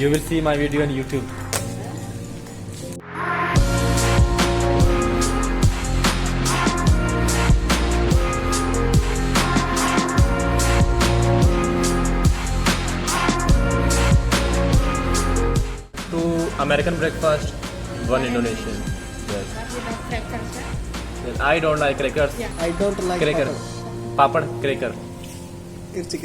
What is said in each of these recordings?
You will see my video on YouTube. Two American breakfast, one Indonesian. Yes. Yes. I don't like crackers. I don't like Cracker. Papad cracker. Kirchi.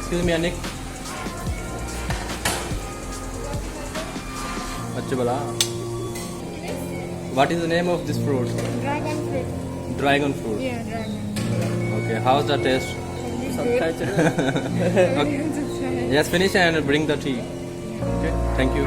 Excuse me, Anik. Bachcho bala. What is the name of this fruit? Dragon fruit. Dragon fruit. Yeah, dragon. Okay, how's the taste? Okay. Yes. Yes, finish and bring the tea. Okay, thank you.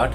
8.